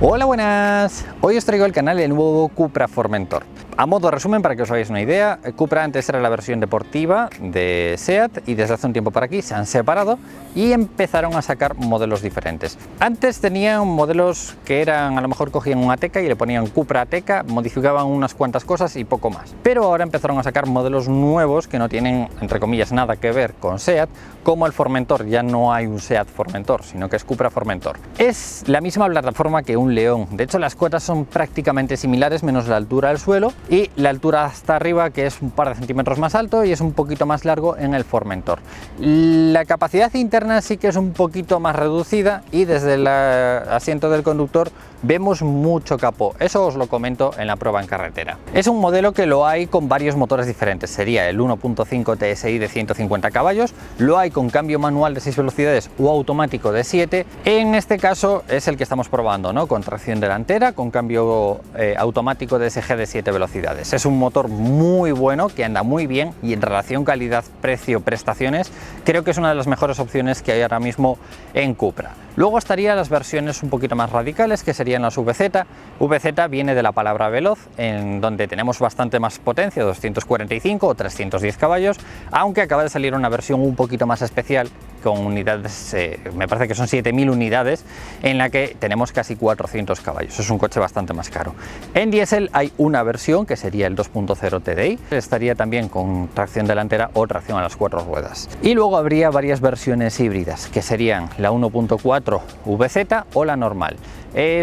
Hola, buenas. Hoy os traigo al canal el nuevo Cupra Formentor. A modo de resumen, para que os hagáis una idea, Cupra antes era la versión deportiva de SEAT y desde hace un tiempo por aquí se han separado y empezaron a sacar modelos diferentes. Antes tenían modelos que eran, a lo mejor cogían un Ateca y le ponían Cupra Ateca, modificaban unas cuantas cosas y poco más. Pero ahora empezaron a sacar modelos nuevos que no tienen, entre comillas, nada que ver con SEAT, como el Formentor. Ya no hay un SEAT Formentor, sino que es Cupra Formentor. Es la misma plataforma que un León. De hecho, las cuotas son prácticamente similares, menos la altura del suelo y la altura hasta arriba, que es un par de centímetros más alto y es un poquito más largo en el Formentor. La capacidad interna sí que es un poquito más reducida y desde el asiento del conductor vemos mucho capó. Eso os lo comento en la prueba en carretera. Es un modelo que lo hay con varios motores diferentes. Sería el 1.5 TSI de 150 caballos, lo hay con cambio manual de 6 velocidades o automático de 7. En este caso es el que estamos probando, ¿no? Con tracción delantera, con cambio automático DSG de 7 velocidades. Es un motor muy bueno, que anda muy bien y en relación calidad-precio-prestaciones creo que es una de las mejores opciones que hay ahora mismo en Cupra. Luego estarían las versiones un poquito más radicales, que serían las VZ. VZ viene de la palabra veloz, en donde tenemos bastante más potencia, 245 o 310 caballos, aunque acaba de salir una versión un poquito más especial, con unidades, me parece que son 7000 unidades, en la que tenemos casi 400 caballos. Es un coche bastante más caro. En diésel hay una versión que sería el 2.0 TDI, estaría también con tracción delantera o tracción a las 4 ruedas. Y luego habría varias versiones híbridas, que serían la 1.4 VZ o la normal.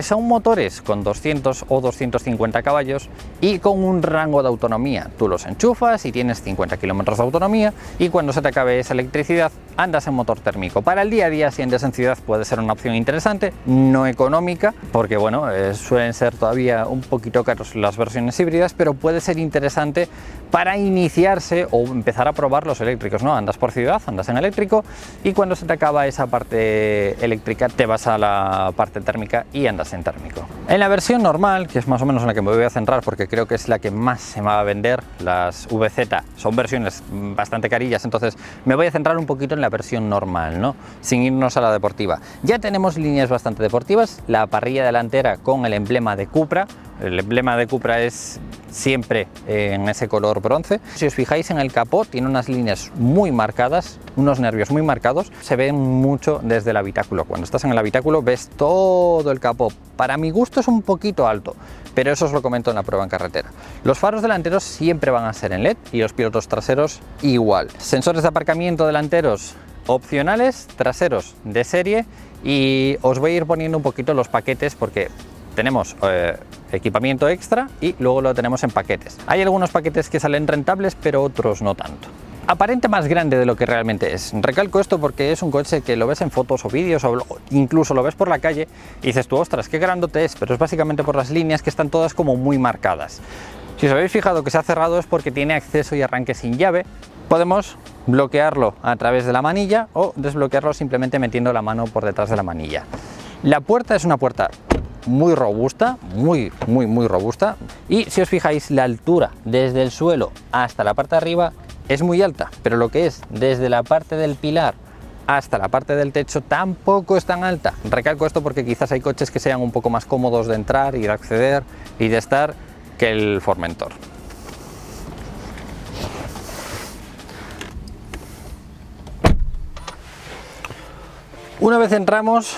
Son motores con 200 o 250 caballos y con un rango de autonomía. Tú los enchufas y tienes 50 kilómetros de autonomía y cuando se te acabe esa electricidad andas en motor térmico. Para el día a día, si andas en ciudad, puede ser una opción interesante, no económica, porque bueno, suelen ser todavía un poquito caros las versiones híbridas, pero puede ser interesante para iniciarse o empezar a probar los eléctricos, ¿no? Andas por ciudad, andas en eléctrico y cuando se te acaba esa parte eléctrica te vas a la parte térmica y andas en térmico. En la versión normal, que es más o menos en la que me voy a centrar porque creo que es la que más se va a vender, las VZ son versiones bastante carillas, entonces me voy a centrar un poquito en la versión normal, ¿no? Sin irnos a la deportiva. Ya tenemos líneas bastante deportivas, la parrilla delantera con el emblema de Cupra. El emblema de Cupra es siempre en ese color bronce. Si os fijáis en el capó, tiene unas líneas muy marcadas, unos nervios muy marcados, se ven mucho desde el habitáculo. Cuando estás en el habitáculo ves todo el capó. Para mi gusto es un poquito alto, pero eso os lo comento en la prueba en carretera. Los faros delanteros siempre van a ser en LED y los pilotos traseros igual. Sensores de aparcamiento delanteros opcionales, traseros de serie, y os voy a ir poniendo un poquito los paquetes porque tenemos equipamiento extra y luego lo tenemos en paquetes. Hay algunos paquetes que salen rentables, pero otros no tanto. Aparente más grande de lo que realmente es. Recalco esto porque es un coche que lo ves en fotos o vídeos o incluso lo ves por la calle y dices tú, ostras, qué grandote es, pero es básicamente por las líneas que están todas como muy marcadas. Si os habéis fijado que se ha cerrado es porque tiene acceso y arranque sin llave. Podemos bloquearlo a través de la manilla o desbloquearlo simplemente metiendo la mano por detrás de la manilla. La puerta es una puerta muy robusta, muy robusta, y si os fijáis la altura desde el suelo hasta la parte de arriba es muy alta, pero lo que es desde la parte del pilar hasta la parte del techo tampoco es tan alta. Recalco esto porque quizás hay coches que sean un poco más cómodos de entrar y de acceder y de estar que el Formentor. Una vez entramos,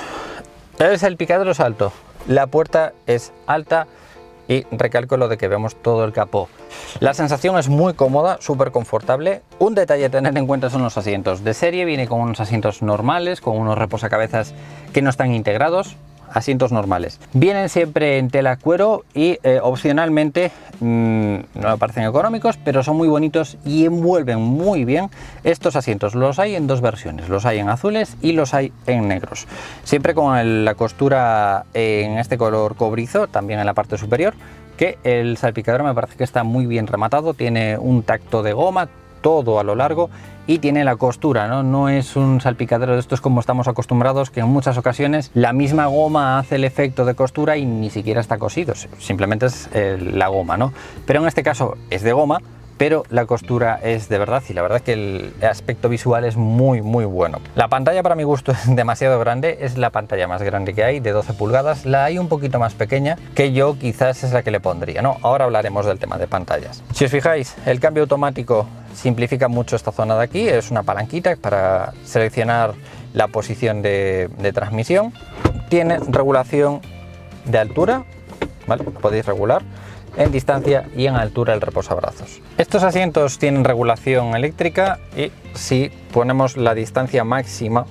el salpicadero es alto, la puerta es alta y recalco lo de que vemos todo el capó. La sensación es muy cómoda, súper confortable. Un detalle a tener en cuenta son los asientos. De serie viene con unos asientos normales, con unos reposacabezas que no están integrados. Asientos normales. Vienen siempre en tela cuero y opcionalmente no me parecen económicos, pero son muy bonitos y envuelven muy bien estos asientos. Los hay en dos versiones, los hay en azules y los hay en negros. Siempre con la costura en este color cobrizo, también en la parte superior, que el salpicadero me parece que está muy bien rematado, tiene un tacto de goma todo a lo largo y tiene la costura, no es un salpicadero de estos como estamos acostumbrados, que en muchas ocasiones la misma goma hace el efecto de costura y ni siquiera está cosido, simplemente es la goma, ¿no? Pero en este caso es de goma, pero la costura es de verdad, y la verdad que el aspecto visual es muy bueno. La pantalla para mi gusto es demasiado grande, es la pantalla más grande que hay, de 12 pulgadas, la hay un poquito más pequeña que yo quizás es la que le pondría, ¿no? Ahora hablaremos del tema de pantallas. Si os fijáis, el cambio automático simplifica mucho esta zona de aquí, es una palanquita para seleccionar la posición de transmisión, tiene regulación de altura, ¿vale? Podéis regular en distancia y en altura el reposabrazos. Estos asientos tienen regulación eléctrica y si ponemos la distancia máxima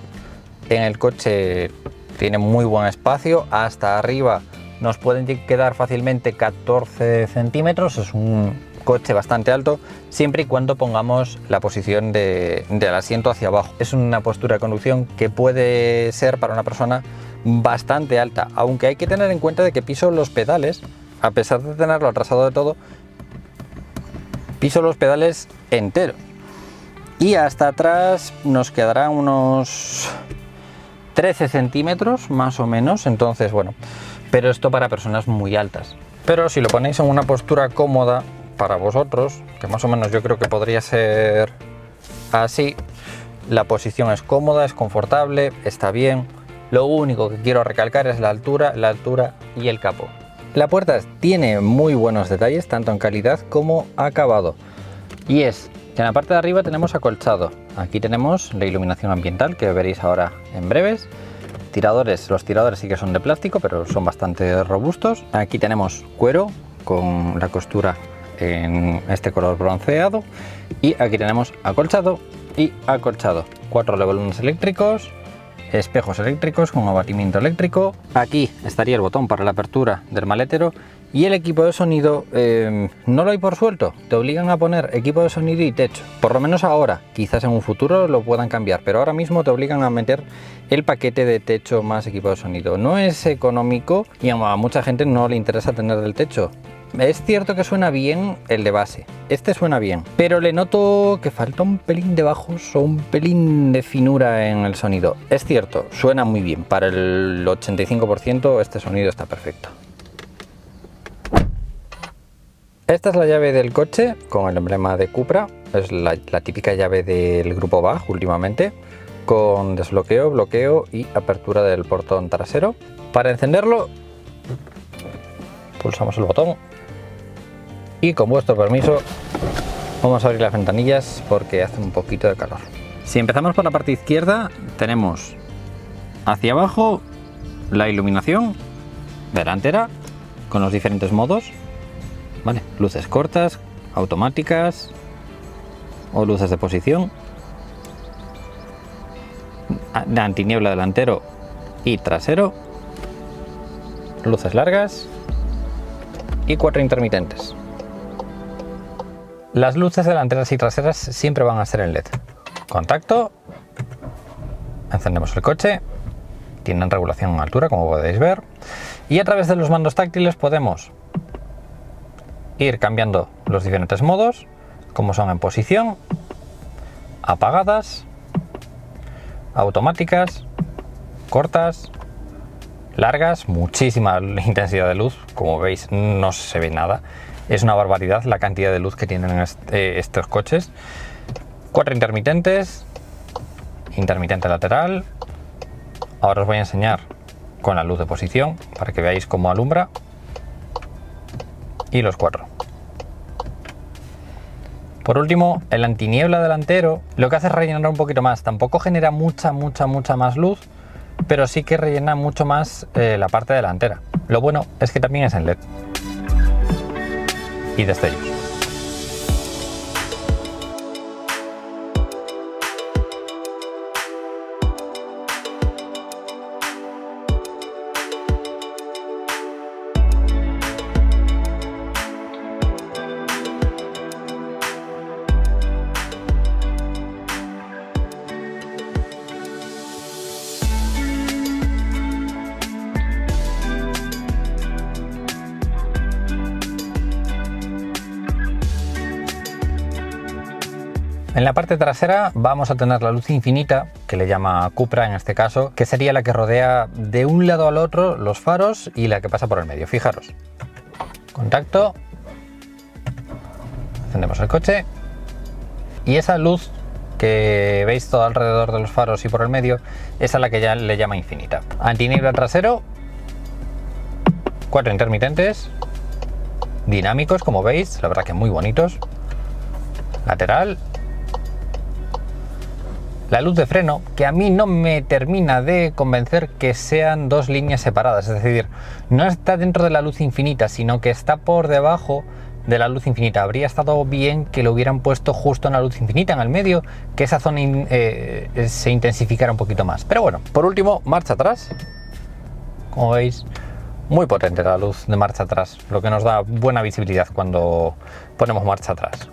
en el coche tiene muy buen espacio, hasta arriba nos pueden quedar fácilmente 14 centímetros, es un coche bastante alto, siempre y cuando pongamos la posición del asiento hacia abajo. Es una postura de conducción que puede ser para una persona bastante alta, aunque hay que tener en cuenta de que piso los pedales, a pesar de tenerlo atrasado de todo, piso los pedales enteros y hasta atrás nos quedarán unos 13 centímetros más o menos, entonces bueno, pero esto para personas muy altas. Pero si lo ponéis en una postura cómoda para vosotros, que más o menos yo creo que podría ser así, la posición es cómoda, es confortable, está bien. Lo único que quiero recalcar es la altura y el capó. La puerta tiene muy buenos detalles, tanto en calidad como acabado. Y es que en la parte de arriba tenemos acolchado. Aquí tenemos la iluminación ambiental, que veréis ahora en breves. Tiradores, los tiradores sí que son de plástico, pero son bastante robustos. Aquí tenemos cuero con la costura en este color bronceado. Y aquí tenemos acolchado y acolchado. 4 botones eléctricos, espejos eléctricos con abatimiento eléctrico. Aquí estaría el botón para la apertura del maletero y el equipo de sonido no lo hay por suelto, te obligan a poner equipo de sonido y techo, por lo menos ahora, quizás en un futuro lo puedan cambiar, pero ahora mismo te obligan a meter el paquete de techo más equipo de sonido. No es económico y a mucha gente no le interesa tener el techo. Es cierto que suena bien el de base, este suena bien, pero le noto que falta un pelín de bajos o un pelín de finura en el sonido. Es cierto, suena muy bien, para el 85% este sonido está perfecto. Esta es la llave del coche con el emblema de Cupra, es la típica llave del grupo BAG últimamente, con desbloqueo, bloqueo y apertura del portón trasero. Para encenderlo, pulsamos el botón. Y con vuestro permiso vamos a abrir las ventanillas porque hace un poquito de calor. Si empezamos por la parte izquierda, tenemos hacia abajo la iluminación delantera con los diferentes modos, ¿vale? Luces cortas, automáticas o luces de posición, de antiniebla delantero y trasero, luces largas y 4 intermitentes. Las luces delanteras y traseras siempre van a ser en LED. Contacto, encendemos el coche, tienen regulación en altura como podéis ver, y a través de los mandos táctiles podemos ir cambiando los diferentes modos, como son en posición, apagadas, automáticas, cortas, largas, muchísima intensidad de luz, como veis no se ve nada. Es una barbaridad la cantidad de luz que tienen estos coches. 4 intermitentes, intermitente lateral. Ahora os voy a enseñar con la luz de posición para que veáis cómo alumbra. Y los 4. Por último, el antiniebla delantero lo que hace es rellenar un poquito más. Tampoco genera mucha más luz, pero sí que rellena mucho más la parte delantera. Lo bueno es que también es en LED. Y destellos. En la parte trasera vamos a tener la luz infinita, que le llama Cupra en este caso, que sería la que rodea de un lado al otro los faros y la que pasa por el medio. Fijaros, contacto, encendemos el coche y esa luz que veis todo alrededor de los faros y por el medio, esa es la que ya le llama infinita. Antiniebla trasero, 4 intermitentes, dinámicos como veis, la verdad que muy bonitos. Lateral. La luz de freno, que a mí no me termina de convencer que sean dos líneas separadas, es decir, no está dentro de la luz infinita, sino que está por debajo de la luz infinita. Habría estado bien que lo hubieran puesto justo en la luz infinita, en el medio, que esa zona se intensificara un poquito más. Pero bueno, por último, marcha atrás. Como veis, muy potente la luz de marcha atrás, lo que nos da buena visibilidad cuando ponemos marcha atrás.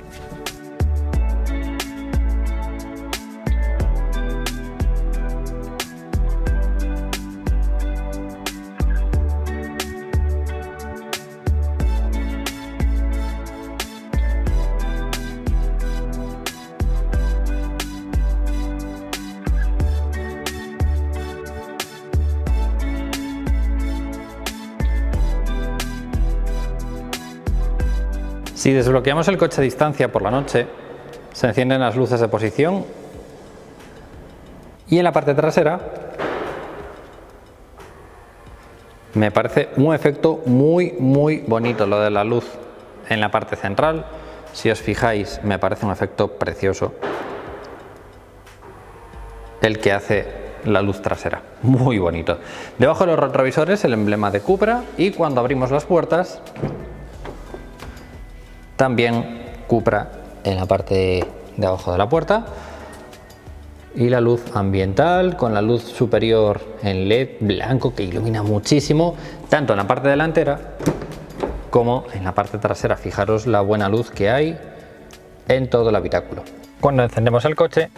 Si desbloqueamos el coche a distancia por la noche, se encienden las luces de posición y en la parte trasera me parece un efecto muy bonito lo de la luz en la parte central. Si os fijáis, me parece un efecto precioso el que hace la luz trasera, muy bonito. Debajo de los retrovisores el emblema de Cupra y cuando abrimos las puertas también Cupra en la parte de abajo de la puerta y la luz ambiental con la luz superior en LED blanco que ilumina muchísimo tanto en la parte delantera como en la parte trasera. Fijaros la buena luz que hay en todo el habitáculo. Cuando encendemos el coche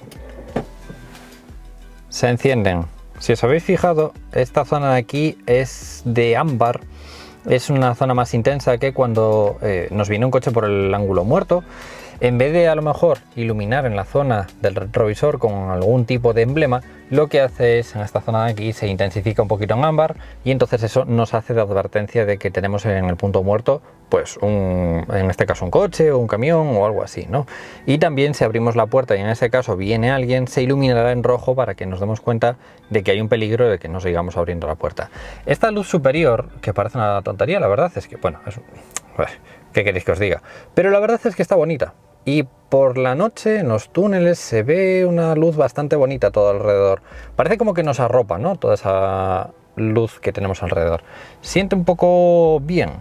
se encienden, si os habéis fijado, esta zona de aquí es de ámbar. Es una zona más intensa que cuando nos viene un coche por el ángulo muerto. En vez de a lo mejor iluminar en la zona del retrovisor con algún tipo de emblema, lo que hace es en esta zona de aquí se intensifica un poquito en ámbar y entonces eso nos hace de advertencia de que tenemos en el punto muerto pues en este caso un coche o un camión o algo así, ¿no? Y también si abrimos la puerta y en ese caso viene alguien, se iluminará en rojo para que nos demos cuenta de que hay un peligro de que no sigamos abriendo la puerta. Esta luz superior, que parece una tontería, la verdad es que, bueno, ¿qué queréis que os diga? Pero la verdad es que está bonita. Y por la noche en los túneles se ve una luz bastante bonita todo alrededor. Parece como que nos arropa, ¿no? Toda esa luz que tenemos alrededor. Siente un poco bien.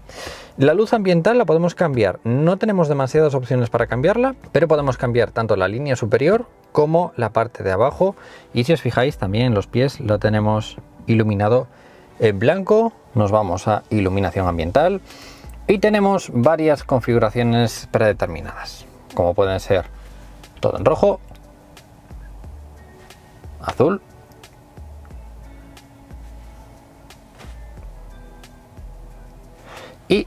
La luz ambiental la podemos cambiar. No tenemos demasiadas opciones para cambiarla, pero podemos cambiar tanto la línea superior como la parte de abajo. Y si os fijáis, también en los pies lo tenemos iluminado en blanco. Nos vamos a iluminación ambiental y tenemos varias configuraciones predeterminadas, como pueden ser todo en rojo, azul, y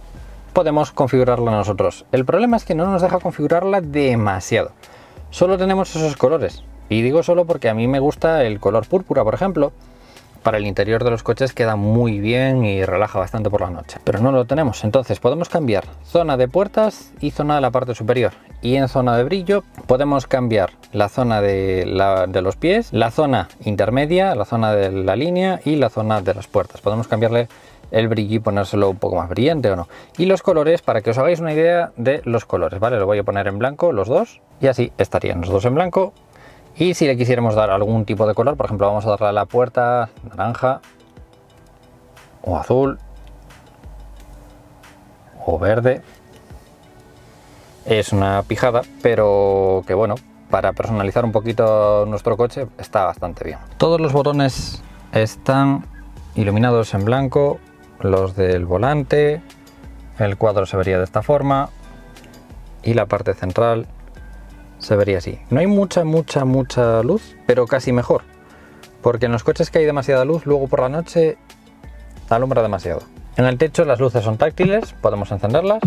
podemos configurarla nosotros. El problema es que no nos deja configurarla demasiado. Solo tenemos esos colores. Y digo solo porque a mí me gusta el color púrpura, por ejemplo. Para el interior de los coches queda muy bien y relaja bastante por la noche. Pero no lo tenemos. Entonces podemos cambiar zona de puertas y zona de la parte superior. Y en zona de brillo podemos cambiar la zona de los pies, la zona intermedia, la zona de la línea y la zona de las puertas. Podemos cambiarle el brillo y ponérselo un poco más brillante o no. Y los colores, para que os hagáis una idea de los colores, ¿vale? Lo voy a poner en blanco los dos y así estarían los dos en blanco. Y si le quisiéramos dar algún tipo de color, por ejemplo, vamos a darle a la puerta naranja o azul o verde. Es una pijada, pero que bueno, para personalizar un poquito nuestro coche está bastante bien. Todos los botones están iluminados en blanco, los del volante, el cuadro se vería de esta forma y la parte central se vería así. No hay mucha luz, pero casi mejor, porque en los coches que hay demasiada luz, luego por la noche alumbra demasiado. En el techo las luces son táctiles, podemos encenderlas.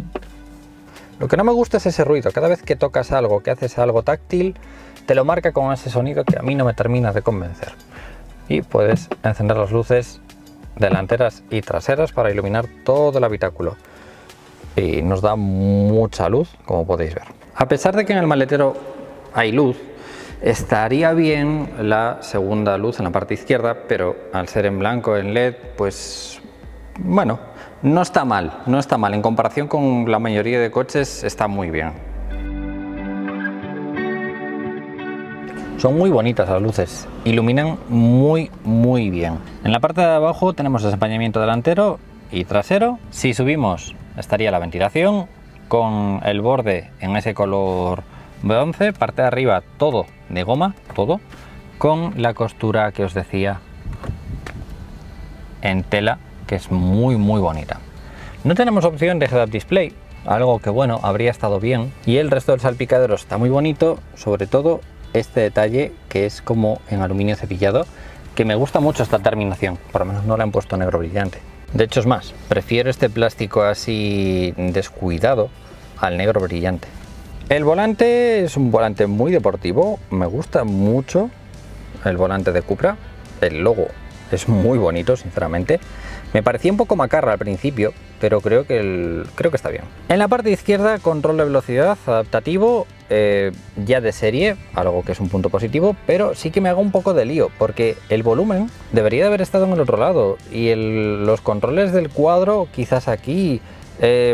Lo que no me gusta es ese ruido. Cada vez que tocas algo, que haces algo táctil, te lo marca con ese sonido que a mí no me termina de convencer. Y puedes encender las luces delanteras y traseras para iluminar todo el habitáculo. Y nos da mucha luz, como podéis ver. A pesar de que en el maletero hay luz, estaría bien la segunda luz en la parte izquierda, pero al ser en blanco, en LED, pues bueno, no está mal, no está mal. En comparación con la mayoría de coches está muy bien. Son muy bonitas las luces, iluminan muy bien. En la parte de abajo tenemos desempañamiento delantero y trasero. Si subimos estaría la ventilación con el borde en ese color bronce, parte de arriba todo de goma, todo, con la costura que os decía en tela, que es muy bonita. No tenemos opción de head-up display, algo que bueno, habría estado bien, y el resto del salpicadero está muy bonito, sobre todo este detalle que es como en aluminio cepillado, que me gusta mucho esta terminación, por lo menos no le han puesto negro brillante. De hecho es más, prefiero este plástico así descuidado al negro brillante. El volante es un volante muy deportivo, me gusta mucho el volante de Cupra, el logo es muy bonito sinceramente. Me parecía un poco macarra al principio, pero creo que está bien. En la parte izquierda, control de velocidad adaptativo, ya de serie, algo que es un punto positivo, pero sí que me hago un poco de lío, porque el volumen debería de haber estado en el otro lado, y los controles del cuadro quizás aquí,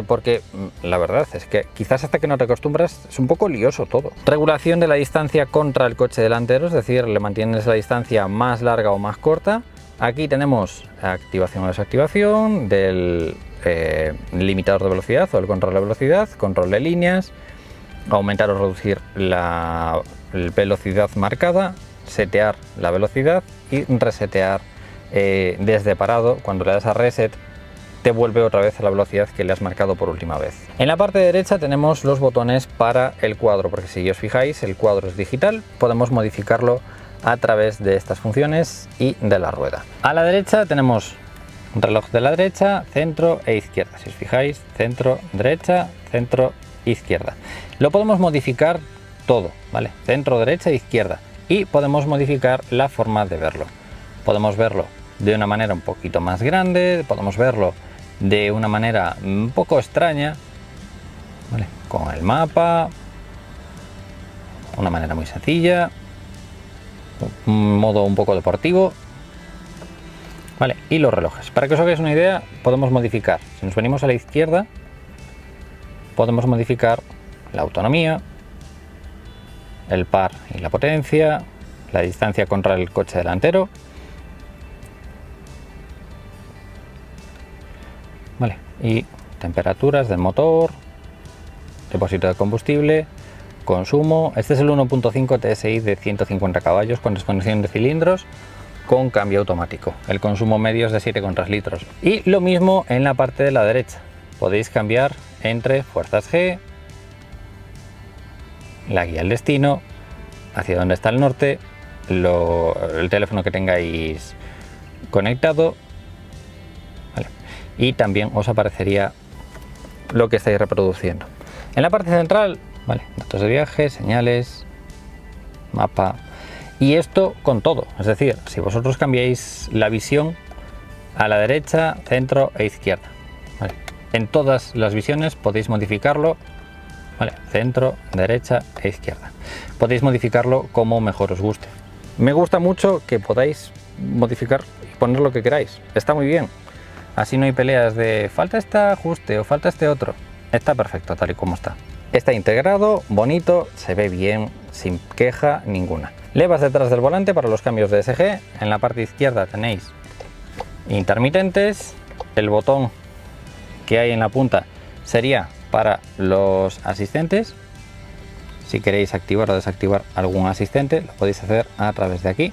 porque la verdad es que quizás hasta que no te acostumbras es un poco lioso todo. Regulación de la distancia contra el coche delantero, es decir, le mantienes la distancia más larga o más corta. Aquí tenemos activación o desactivación del limitador de velocidad o el control de velocidad, control de líneas, aumentar o reducir la velocidad marcada, setear la velocidad y resetear desde parado. Cuando le das a reset te vuelve otra vez a la velocidad que le has marcado por última vez. En la parte derecha tenemos los botones para el cuadro, porque si os fijáis el cuadro es digital, podemos modificarlo a través de estas funciones y de la rueda. A la derecha tenemos un reloj de la derecha, centro e izquierda. Si os fijáis, centro, derecha, centro, izquierda. Lo podemos modificar todo, ¿vale? Centro, derecha e izquierda. Y podemos modificar la forma de verlo. Podemos verlo de una manera un poquito más grande, podemos verlo de una manera un poco extraña, ¿vale? Con el mapa, una manera muy sencilla, un modo un poco deportivo, vale. Y los relojes, para que os hagáis una idea, podemos modificar, si nos venimos a la izquierda, podemos modificar la autonomía, el par y la potencia, la distancia contra el coche delantero, vale, y temperaturas del motor, depósito de combustible, consumo. Este es el 1.5 TSI de 150 caballos con desconexión de cilindros con cambio automático. El consumo medio es de 7,3 litros. Y lo mismo en la parte de la derecha. Podéis cambiar entre fuerzas G, la guía al destino, hacia dónde está el norte, el teléfono que tengáis conectado, ¿vale? Y también os aparecería lo que estáis reproduciendo. En la parte central, vale, datos de viaje, señales, mapa, y esto con todo. Es decir, si vosotros cambiáis la visión a la derecha, centro e izquierda, ¿vale? En todas las visiones podéis modificarlo, ¿vale? Centro, derecha e izquierda. Podéis modificarlo como mejor os guste. Me gusta mucho que podáis modificar y poner lo que queráis. Está muy bien. Así no hay peleas de falta este ajuste o falta este otro. Está perfecto tal y como está. Está integrado, bonito, se ve bien, sin queja ninguna. Levas detrás del volante para los cambios de SG. En la parte izquierda tenéis intermitentes. El botón que hay en la punta sería para los asistentes. Si queréis activar o desactivar algún asistente, lo podéis hacer a través de aquí.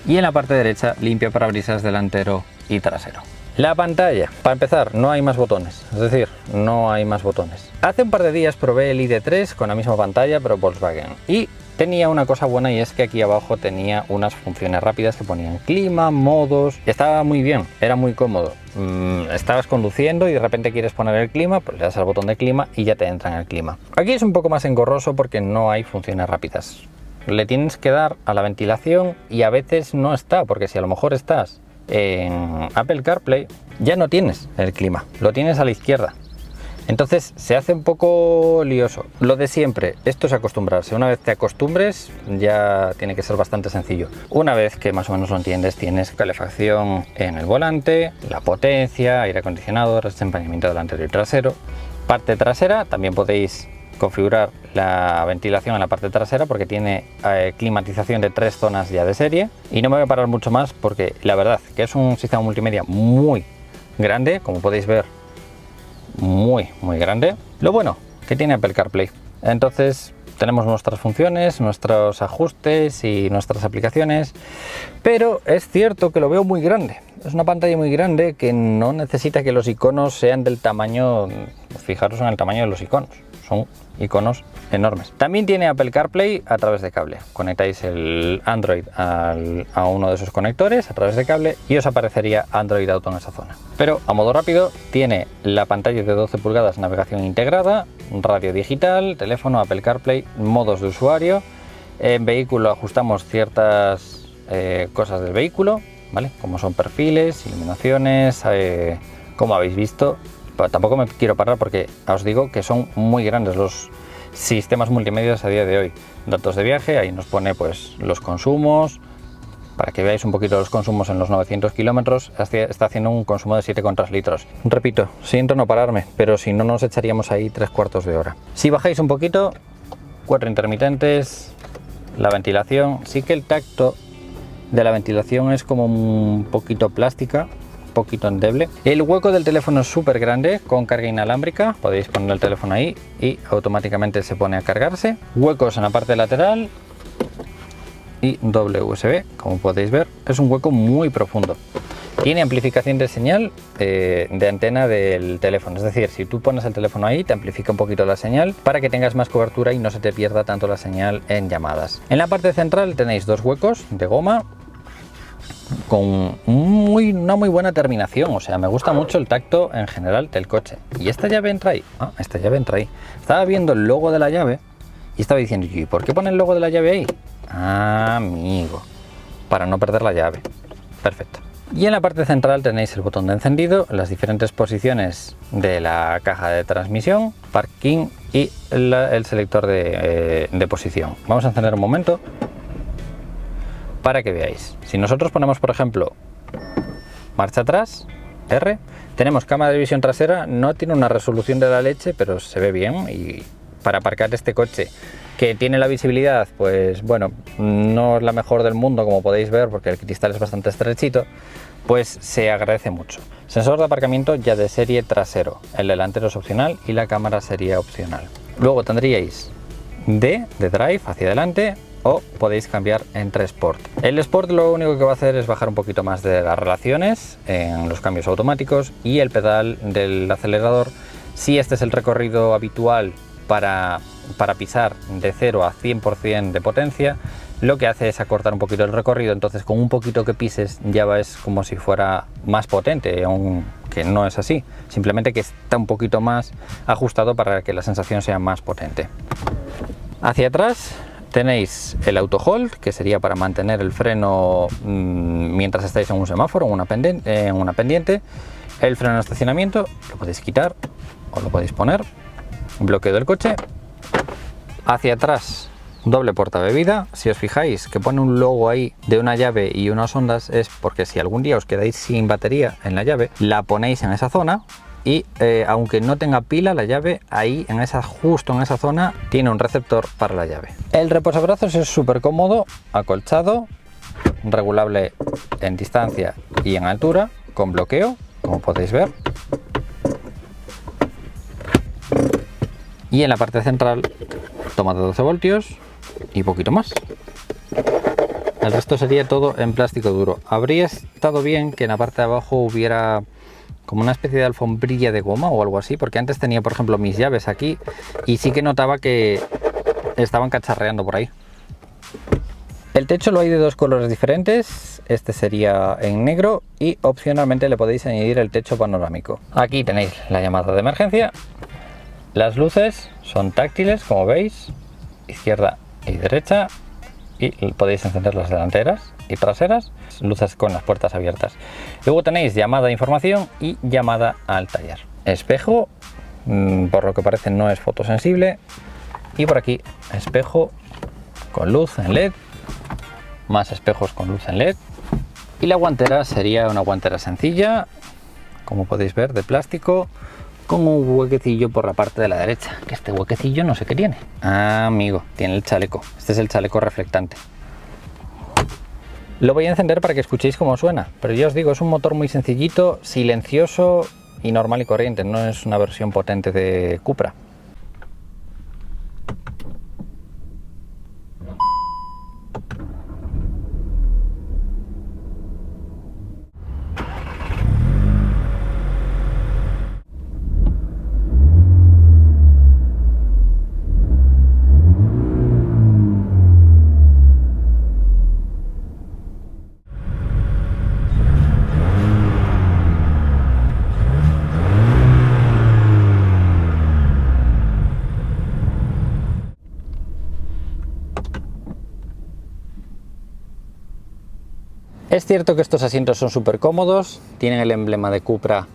Y en la parte derecha, limpia parabrisas delantero y trasero. La pantalla, para empezar, no hay más botones, es decir, no hay más botones. Hace un par de días probé el ID3 con la misma pantalla, pero Volkswagen, y tenía una cosa buena, y es que aquí abajo tenía unas funciones rápidas que ponían clima, modos. Estaba muy bien, era muy cómodo. Estabas conduciendo y de repente quieres poner el clima, pues le das al botón de clima y ya te entra en el clima. Aquí es un poco más engorroso porque no hay funciones rápidas. Le tienes que dar a la ventilación y a veces no está, porque si a lo mejor estás en Apple CarPlay ya no tienes el clima, lo tienes a la izquierda. Entonces se hace un poco lioso. Lo de siempre, esto es acostumbrarse. Una vez te acostumbres ya tiene que ser bastante sencillo. Una vez que más o menos lo entiendes, tienes calefacción en el volante, la potencia, aire acondicionado, desempeñamiento delantero y trasero. Parte trasera, también podéis configurar la ventilación en la parte trasera porque tiene climatización de 3 zonas ya de serie. Y no me voy a parar mucho más porque la verdad que es un sistema multimedia muy grande, como podéis ver, muy grande. Lo bueno que tiene Apple CarPlay, entonces tenemos nuestras funciones, nuestros ajustes y nuestras aplicaciones, pero es cierto que lo veo muy grande. Es una pantalla muy grande que no necesita que los iconos sean del tamaño, fijaros en el tamaño de los iconos, son iconos enormes. También tiene Apple CarPlay a través de cable. Conectáis el Android a uno de esos conectores a través de cable y os aparecería Android Auto en esa zona. Pero a modo rápido tiene la pantalla de 12 pulgadas, navegación integrada, radio digital, teléfono, Apple CarPlay, modos de usuario. En vehículo ajustamos ciertas cosas del vehículo, ¿vale? Como son perfiles, iluminaciones, como habéis visto. Pero tampoco me quiero parar porque os digo que son muy grandes los sistemas multimedia a día de hoy. Datos de viaje, ahí nos pone pues los consumos, para que veáis un poquito los consumos en los 900 kilómetros, está haciendo un consumo de 7,3 litros. Repito, siento no pararme, pero si no nos echaríamos ahí 3/4 de hora. Si bajáis un poquito, 4 intermitentes, la ventilación, sí que el tacto de la ventilación es como un poquito plástica, poquito endeble. El hueco del teléfono es súper grande, con carga inalámbrica, podéis poner el teléfono ahí y automáticamente se pone a cargarse. Huecos en la parte lateral y doble USB, como podéis ver, es un hueco muy profundo. Tiene amplificación de señal de antena del teléfono, es decir, si tú pones el teléfono ahí te amplifica un poquito la señal para que tengas más cobertura y no se te pierda tanto la señal en llamadas. En la parte central tenéis 2 huecos de goma con una muy buena terminación, o sea, me gusta mucho el tacto en general del coche. Y esta llave entra ahí, esta llave entra ahí. Estaba viendo el logo de la llave y estaba diciendo, ¿y por qué pone el logo de la llave ahí? Amigo, para no perder la llave. Perfecto. Y en la parte central tenéis el botón de encendido, las diferentes posiciones de la caja de transmisión, parking y el selector de posición. Vamos a encender un momento para que veáis. Si nosotros ponemos, por ejemplo, marcha atrás, R, tenemos cámara de visión trasera, no tiene una resolución de la leche, pero se ve bien. Y para aparcar este coche, que tiene la visibilidad, pues bueno, no es la mejor del mundo, como podéis ver, porque el cristal es bastante estrechito, pues se agradece mucho. Sensor de aparcamiento ya de serie trasero, el delantero es opcional y la cámara sería opcional. Luego tendríais D de drive hacia adelante, o podéis cambiar entre Sport. El Sport lo único que va a hacer es bajar un poquito más de las relaciones en los cambios automáticos y el pedal del acelerador. Si este es el recorrido habitual para pisar de 0 a 100% de potencia, lo que hace es acortar un poquito el recorrido, entonces con un poquito que pises ya es como si fuera más potente, aunque no es así, simplemente que está un poquito más ajustado para que la sensación sea más potente. Hacia atrás tenéis el auto hold, que sería para mantener el freno mientras estáis en un semáforo, en una pendiente. El freno de estacionamiento lo podéis quitar o lo podéis poner. Bloqueo del coche. Hacia atrás, doble portabebida. Si os fijáis que pone un logo ahí de una llave y unas ondas, es porque si algún día os quedáis sin batería en la llave, la ponéis en esa zona. Y aunque no tenga pila la llave, ahí justo en esa zona tiene un receptor para la llave. El reposabrazos es súper cómodo, acolchado, regulable en distancia y en altura, con bloqueo, como podéis ver. Y en la parte central, toma de 12 voltios y poquito más. El resto sería todo en plástico duro. Habría estado bien que en la parte de abajo hubiera como una especie de alfombrilla de goma o algo así, porque antes tenía, por ejemplo, mis llaves aquí y sí que notaba que estaban cacharreando por ahí. El techo lo hay de 2 colores diferentes, este sería en negro y opcionalmente le podéis añadir el techo panorámico. Aquí tenéis la llamada de emergencia, las luces son táctiles, como veis, izquierda y derecha, y podéis encender las delanteras y traseras, luces con las puertas abiertas. Luego tenéis llamada de información y llamada al taller. Espejo por lo que parece no es fotosensible. Y por aquí espejo con luz en LED, más espejos con luz en LED. Y la guantera sería una guantera sencilla, como podéis ver, de plástico, con un huequecillo por la parte de la derecha, que este huequecillo no sé qué tiene. Ah, amigo, tiene el chaleco. Este es el chaleco reflectante. Lo voy a encender para que escuchéis cómo suena, pero ya os digo, es un motor muy sencillito, silencioso y normal y corriente, no es una versión potente de Cupra. Es cierto que estos asientos son súper cómodos, tienen el emblema de Cupra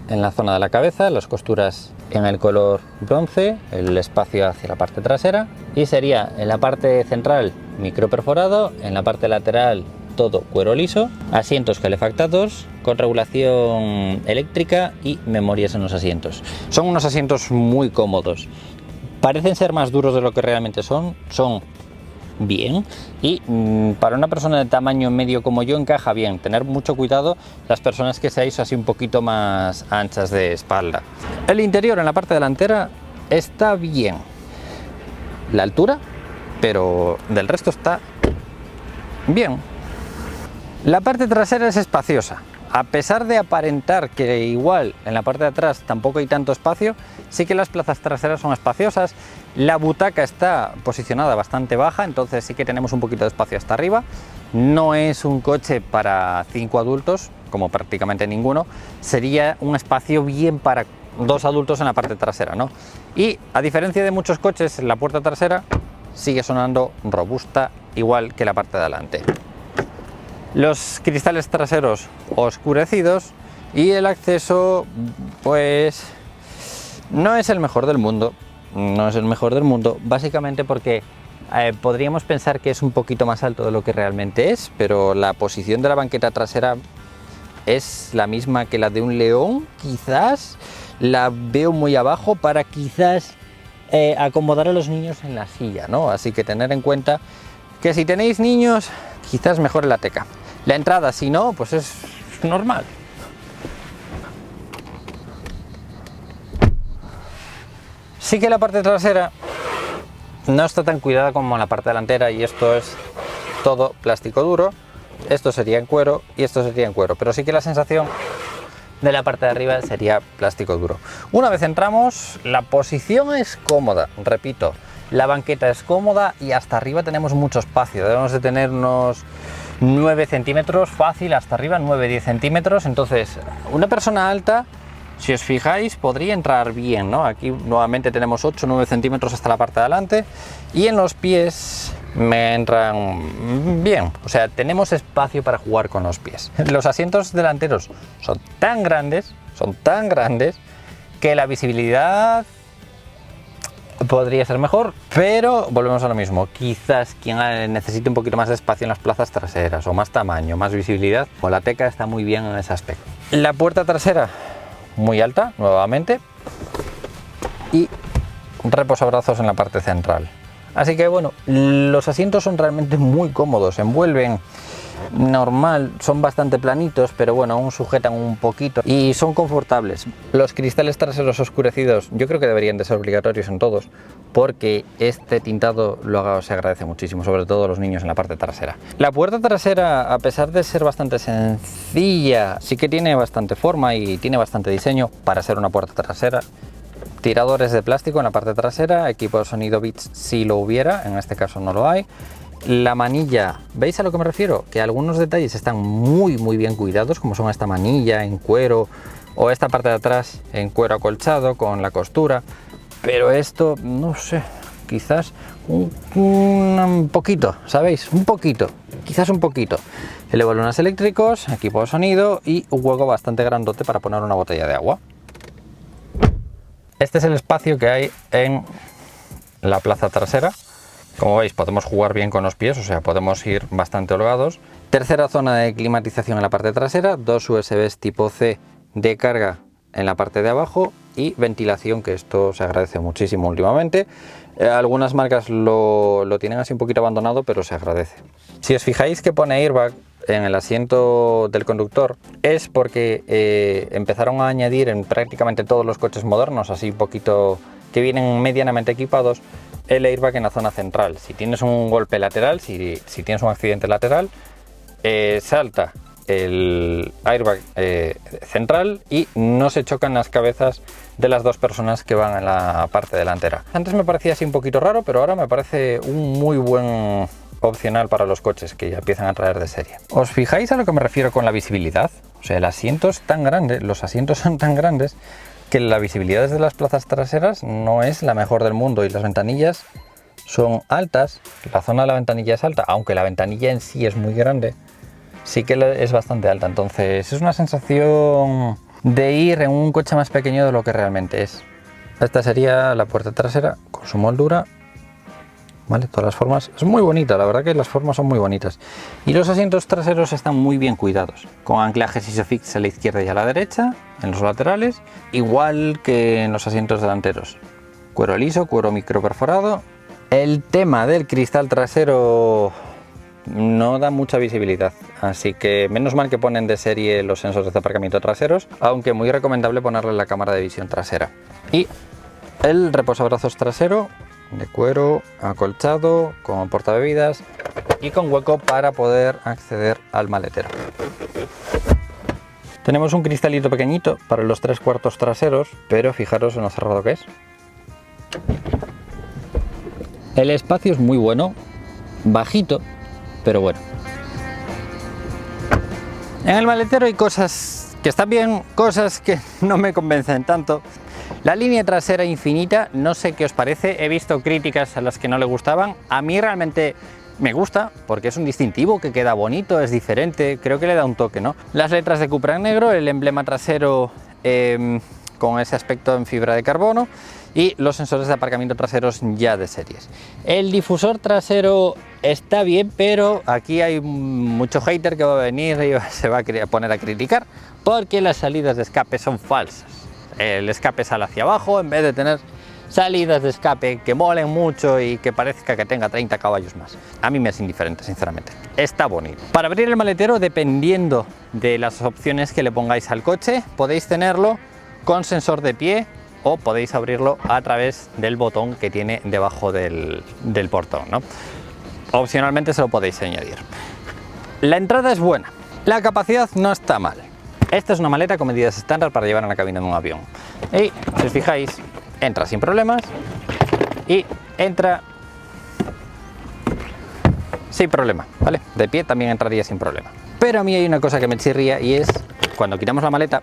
en la zona de la cabeza, las costuras en el color bronce, el espacio hacia la parte trasera, y sería en la parte central micro perforado, en la parte lateral todo cuero liso, asientos calefactados con regulación eléctrica y memorias en los asientos. Son unos asientos muy cómodos, parecen ser más duros de lo que realmente son bien, y para una persona de tamaño medio como yo encaja bien. Tener mucho cuidado las personas que seáis así un poquito más anchas de espalda. El interior en la parte delantera está bien, la altura, pero del resto está bien. La parte trasera es espaciosa. A pesar de aparentar que igual en la parte de atrás tampoco hay tanto espacio, sí que las plazas traseras son espaciosas. La butaca está posicionada bastante baja, entonces sí que tenemos un poquito de espacio hasta arriba. No es un coche para 5 adultos, como prácticamente ninguno. Sería un espacio bien para 2 adultos en la parte trasera, ¿no? Y a diferencia de muchos coches, la puerta trasera sigue sonando robusta, igual que la parte de adelante. Los cristales traseros oscurecidos y el acceso pues no es el mejor del mundo, básicamente porque podríamos pensar que es un poquito más alto de lo que realmente es, pero la posición de la banqueta trasera es la misma que la de un león. Quizás la veo muy abajo para quizás acomodar a los niños en la silla, ¿no? Así que tener en cuenta que si tenéis niños, quizás mejore la teca. La entrada, si no, pues es normal. Sí que la parte trasera no está tan cuidada como la parte delantera, y esto es todo plástico duro. Esto sería en cuero y esto sería en cuero, pero sí que la sensación de la parte de arriba sería plástico duro. Una vez entramos, la posición es cómoda, repito, la banqueta es cómoda y hasta arriba tenemos mucho espacio. Debemos de tener unos 9 centímetros fácil hasta arriba, 9-10 centímetros. Entonces una persona alta, si os fijáis, podría entrar bien, ¿no? Aquí nuevamente tenemos 8-9 centímetros hasta la parte de adelante, y en los pies me entran bien, o sea, tenemos espacio para jugar con los pies. Los asientos delanteros son tan grandes que la visibilidad podría ser mejor, pero volvemos a lo mismo. Quizás quien necesite un poquito más de espacio en las plazas traseras, o más tamaño, más visibilidad, o la Teca está muy bien en ese aspecto. La puerta trasera muy alta, nuevamente, y reposabrazos en la parte central. Así que bueno, los asientos son realmente muy cómodos, envuelven normal, son bastante planitos, pero bueno, aún sujetan un poquito y son confortables. Los cristales traseros oscurecidos yo creo que deberían de ser obligatorios en todos, porque este tintado se agradece muchísimo, sobre todo a los niños en la parte trasera. La puerta trasera, a pesar de ser bastante sencilla, sí que tiene bastante forma y tiene bastante diseño para ser una puerta trasera. Tiradores de plástico en la parte trasera, equipo de sonido Beats si lo hubiera, en este caso no lo hay. La manilla, ¿veis a lo que me refiero? Que algunos detalles están muy bien cuidados, como son esta manilla en cuero o esta parte de atrás en cuero acolchado con la costura, pero esto, no sé, quizás un poquito, ¿sabéis? Un poquito, quizás un poquito. Elevolunas eléctricos, equipo de sonido y un hueco bastante grandote para poner una botella de agua. Este es el espacio que hay en la plaza trasera. Como veis, podemos jugar bien con los pies, o sea, podemos ir bastante holgados. Tercera zona de climatización en la parte trasera, dos USBs tipo C de carga en la parte de abajo y ventilación, que esto se agradece muchísimo últimamente. Algunas marcas lo tienen así un poquito abandonado, pero se agradece. Si os fijáis que pone airbag en el asiento del conductor, es porque empezaron a añadir en prácticamente todos los coches modernos, así un poquito que vienen medianamente equipados, el airbag en la zona central. Si tienes un golpe lateral, si tienes un accidente lateral, salta el airbag central y no se chocan las cabezas de las dos personas que van en la parte delantera. Antes me parecía así un poquito raro, pero ahora me parece un muy buen opcional para los coches que ya empiezan a traer de serie. ¿Os fijáis a lo que me refiero con la visibilidad? O sea, el asiento es tan grande, los asientos son tan grandes que la visibilidad desde las plazas traseras no es la mejor del mundo y las ventanillas son altas. La zona de la ventanilla es alta, aunque la ventanilla en sí es muy grande, sí que es bastante alta. Entonces es una sensación de ir en un coche más pequeño de lo que realmente es. Esta sería la puerta trasera con su moldura. Vale, todas las formas, es muy bonita, la verdad que las formas son muy bonitas. Y los asientos traseros están muy bien cuidados, con anclajes Isofix a la izquierda y a la derecha, en los laterales, igual que en los asientos delanteros. Cuero liso, cuero micro perforado. El tema del cristal trasero no da mucha visibilidad, así que menos mal que ponen de serie los sensores de aparcamiento traseros, aunque muy recomendable ponerle la cámara de visión trasera. Y el reposabrazos trasero de cuero acolchado, con portabebidas y con hueco para poder acceder al maletero. Tenemos un cristalito pequeñito para los 3/4 traseros, pero fijaros en lo cerrado que es. El espacio es muy bueno, bajito, pero bueno. En el maletero hay cosas que están bien, cosas que no me convencen tanto. La línea trasera infinita, no sé qué os parece, he visto críticas a las que no le gustaban. A mí realmente me gusta porque es un distintivo que queda bonito, es diferente, creo que le da un toque, ¿no? Las letras de Cupra en negro, el emblema trasero con ese aspecto en fibra de carbono y los sensores de aparcamiento traseros ya de series. El difusor trasero está bien, pero aquí hay mucho hater que va a venir y se va a poner a criticar porque las salidas de escape son falsas. El escape sale hacia abajo en vez de tener salidas de escape que molen mucho y que parezca que tenga 30 caballos más. A mí me es indiferente, sinceramente. Está bonito. Para abrir el maletero, dependiendo de las opciones que le pongáis al coche, podéis tenerlo con sensor de pie o podéis abrirlo a través del botón que tiene debajo del portón, ¿no? Opcionalmente se lo podéis añadir. La entrada es buena, la capacidad no está mal. Esta es una maleta con medidas estándar para llevar en la cabina de un avión. Y si os fijáis, entra sin problemas y entra sin problema, ¿vale? De pie también entraría sin problema. Pero a mí hay una cosa que me chirría y es cuando quitamos la maleta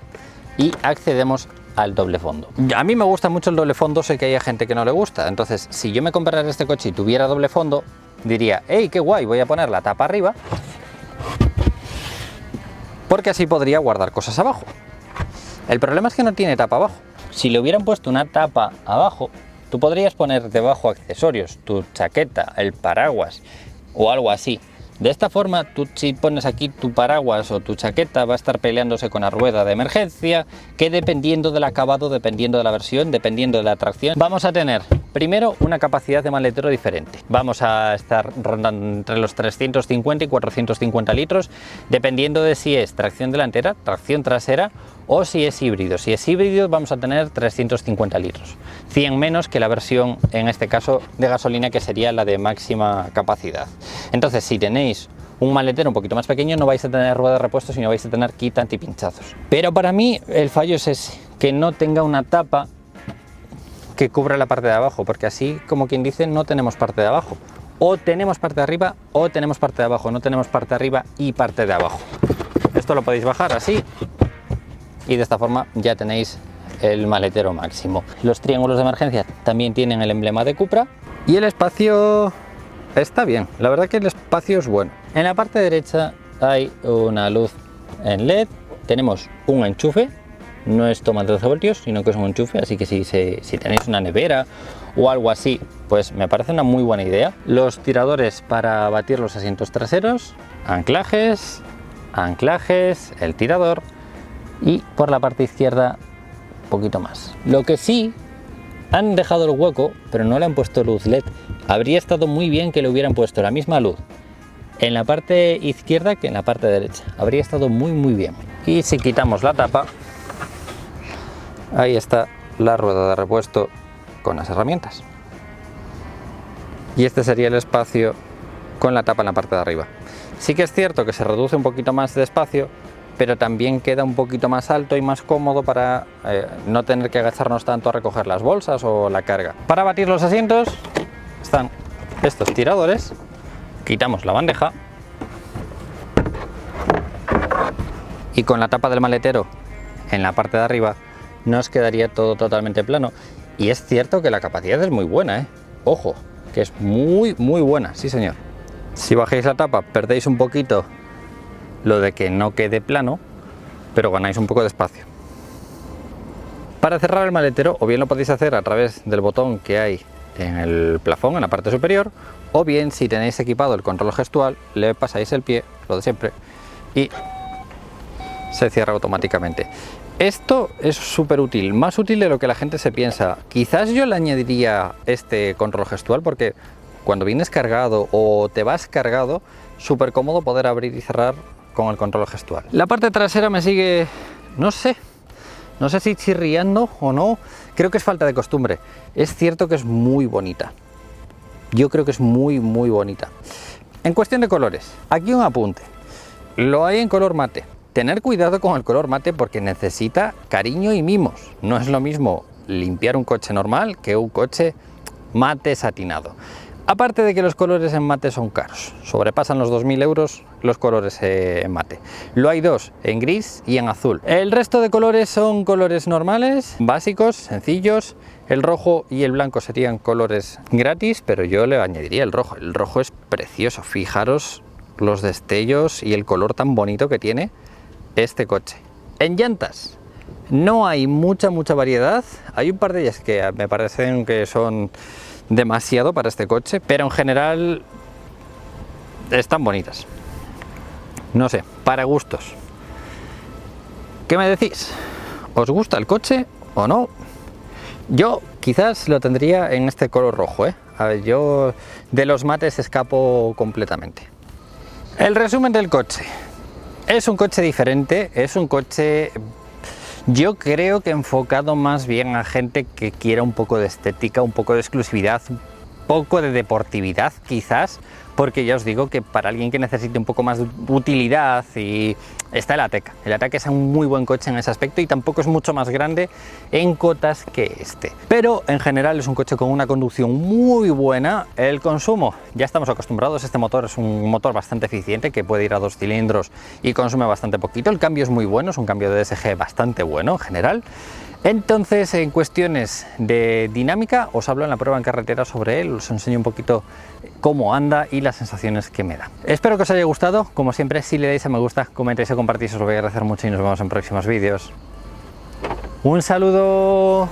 y accedemos al doble fondo. A mí me gusta mucho el doble fondo, sé que hay gente que no le gusta. Entonces, si yo me comprara este coche y tuviera doble fondo, diría, hey, qué guay, voy a poner la tapa arriba, porque así podría guardar cosas abajo. El problema es que no tiene tapa abajo. Si le hubieran puesto una tapa abajo, tú podrías poner debajo accesorios, tu chaqueta, el paraguas o algo así. De esta forma, tú si pones aquí tu paraguas o tu chaqueta, va a estar peleándose con la rueda de emergencia, que dependiendo del acabado, dependiendo de la versión, dependiendo de la tracción, vamos a tener primero una capacidad de maletero diferente. Vamos a estar rondando entre los 350 y 450 litros, dependiendo de si es tracción delantera, tracción trasera o si es híbrido. Si es híbrido vamos a tener 350 litros, 100 menos que la versión, en este caso, de gasolina, que sería la de máxima capacidad. Entonces, si tenéis un maletero un poquito más pequeño, no vais a tener rueda de repuesto, sino vais a tener kit antipinchazos. Pero para mí el fallo es ese, que no tenga una tapa que cubra la parte de abajo, porque así, como quien dice, no tenemos parte de abajo. O tenemos parte de arriba o tenemos parte de abajo, no tenemos parte de arriba y parte de abajo. Esto lo podéis bajar así y de esta forma ya tenéis el maletero máximo. Los triángulos de emergencia también tienen el emblema de Cupra y el espacio está bien, la verdad que el espacio es bueno. En la parte derecha hay una luz en LED, tenemos un enchufe no es toma de 12 voltios, sino que es un enchufe, así que si tenéis una nevera o algo así, pues me parece una muy buena idea. Los tiradores para batir los asientos traseros, anclajes, el tirador y por la parte izquierda un poquito más. Lo que sí, han dejado el hueco, pero no le han puesto luz LED. Habría estado muy bien que le hubieran puesto la misma luz en la parte izquierda que en la parte derecha. Habría estado muy bien. Y si quitamos la tapa, ahí está la rueda de repuesto con las herramientas. Y este sería el espacio con la tapa en la parte de arriba. Sí que es cierto que se reduce un poquito más de espacio, pero también queda un poquito más alto y más cómodo para no tener que agacharnos tanto a recoger las bolsas o la carga. Para batir los asientos están estos tiradores. Quitamos la bandeja y con la tapa del maletero en la parte de arriba nos quedaría todo totalmente plano. Y es cierto que la capacidad es muy buena, ojo, que es muy buena, sí señor. Si bajáis la tapa perdéis un poquito lo de que no quede plano, pero ganáis un poco de espacio. Para cerrar el maletero, o bien lo podéis hacer a través del botón que hay en el plafón, en la parte superior, o bien si tenéis equipado el control gestual, le pasáis el pie, lo de siempre, y se cierra automáticamente. Esto es súper útil, más útil de lo que la gente se piensa. Quizás yo le añadiría este control gestual porque cuando vienes cargado o te vas cargado, súper cómodo poder abrir y cerrar con el control gestual. La parte trasera me sigue, no sé si chirriando o no, creo que es falta de costumbre. Es cierto que es muy bonita, yo creo que es muy bonita. En cuestión de colores, aquí un apunte, lo hay en color mate. Tener cuidado con el color mate porque necesita cariño y mimos. No es lo mismo limpiar un coche normal que un coche mate satinado. Aparte de que los colores en mate son caros, sobrepasan los 2.000 euros los colores en mate. Lo hay dos, en gris y en azul. El resto de colores son colores normales, básicos, sencillos. El rojo y el blanco serían colores gratis, pero yo le añadiría el rojo. El rojo es precioso, fijaros los destellos y el color tan bonito que tiene este coche. En llantas no hay mucha variedad, hay un par de ellas que me parecen que son demasiado para este coche, pero en general están bonitas. No sé, para gustos. ¿Qué me decís? ¿Os gusta el coche o no? Yo quizás lo tendría en este color rojo, A ver, yo de los mates escapo completamente. El resumen del coche. Es un coche diferente, es un coche, yo creo que enfocado más bien a gente que quiera un poco de estética, un poco de exclusividad, un poco de deportividad quizás, porque ya os digo que para alguien que necesite un poco más de utilidad y está el Ateca. El Ateca es un muy buen coche en ese aspecto y tampoco es mucho más grande en cotas que este. Pero en general es un coche con una conducción muy buena. El consumo, ya estamos acostumbrados, este motor es un motor bastante eficiente que puede ir a 2 cilindros y consume bastante poquito. El cambio es muy bueno, es un cambio de DSG bastante bueno en general. Entonces, en cuestiones de dinámica, os hablo en la prueba en carretera sobre él, os enseño un poquito cómo anda y las sensaciones que me da. Espero que os haya gustado, como siempre, si le dais a me gusta, comentáis o compartís, os lo voy a agradecer mucho y nos vemos en próximos vídeos. ¡Un saludo!